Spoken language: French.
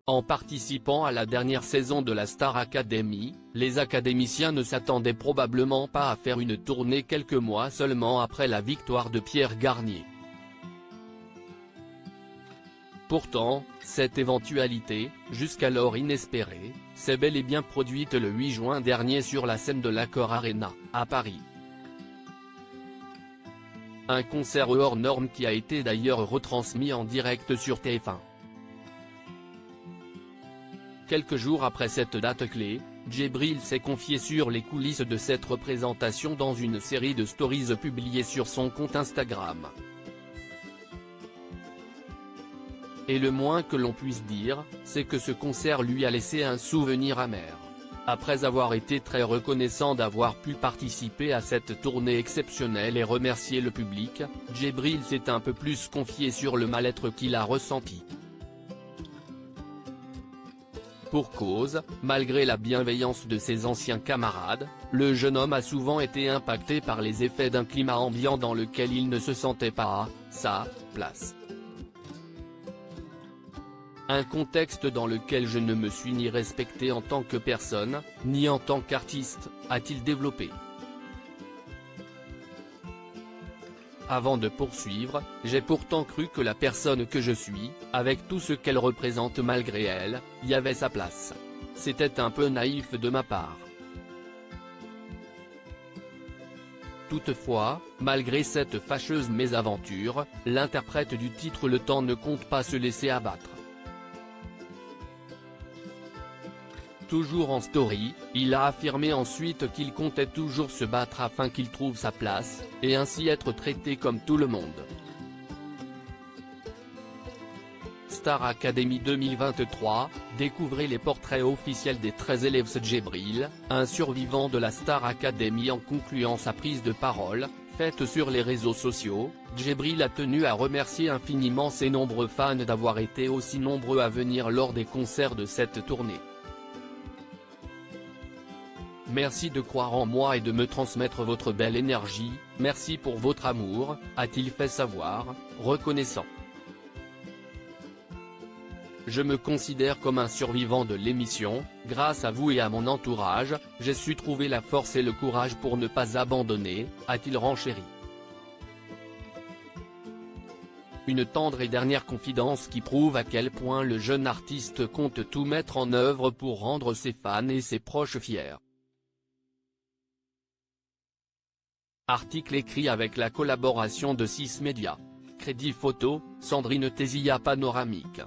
En participant à la dernière saison de la Star Academy, les académiciens ne s'attendaient probablement pas à faire une tournée quelques mois seulement après la victoire de Pierre Garnier. Pourtant, cette éventualité, jusqu'alors inespérée, s'est bel et bien produite le 8 juin dernier sur la scène de l'Accor Arena, à Paris. Un concert hors norme qui a été d'ailleurs retransmis en direct sur TF1. Quelques jours après cette date clé, Djibril s'est confié sur les coulisses de cette représentation dans une série de stories publiées sur son compte Instagram. Et le moins que l'on puisse dire, c'est que ce concert lui a laissé un souvenir amer. Après avoir été très reconnaissant d'avoir pu participer à cette tournée exceptionnelle et remercier le public, Djibril s'est un peu plus confié sur le mal-être qu'il a ressenti. Pour cause, malgré la bienveillance de ses anciens camarades, le jeune homme a souvent été impacté par les effets d'un climat ambiant dans lequel il ne se sentait pas à sa place. Un contexte dans lequel je ne me suis ni respecté en tant que personne, ni en tant qu'artiste, a-t-il développé. Avant de poursuivre, j'ai pourtant cru que la personne que je suis, avec tout ce qu'elle représente malgré elle, y avait sa place. C'était un peu naïf de ma part. Toutefois, malgré cette fâcheuse mésaventure, l'interprète du titre Le Temps ne compte pas se laisser abattre. Toujours en story, il a affirmé ensuite qu'il comptait toujours se battre afin qu'il trouve sa place, et ainsi être traité comme tout le monde. Star Academy 2023, découvrez les portraits officiels des 13 élèves Djibril, un survivant de la Star Academy. En concluant sa prise de parole, faite sur les réseaux sociaux, Djibril a tenu à remercier infiniment ses nombreux fans d'avoir été aussi nombreux à venir lors des concerts de cette tournée. Merci de croire en moi et de me transmettre votre belle énergie, merci pour votre amour, a-t-il fait savoir, reconnaissant. Je me considère comme un survivant de l'émission, grâce à vous et à mon entourage, j'ai su trouver la force et le courage pour ne pas abandonner, a-t-il renchéri. Une tendre et dernière confidence qui prouve à quel point le jeune artiste compte tout mettre en œuvre pour rendre ses fans et ses proches fiers. Article écrit avec la collaboration de 6 Médias. Crédit photo, Sandrine Tézia Panoramique.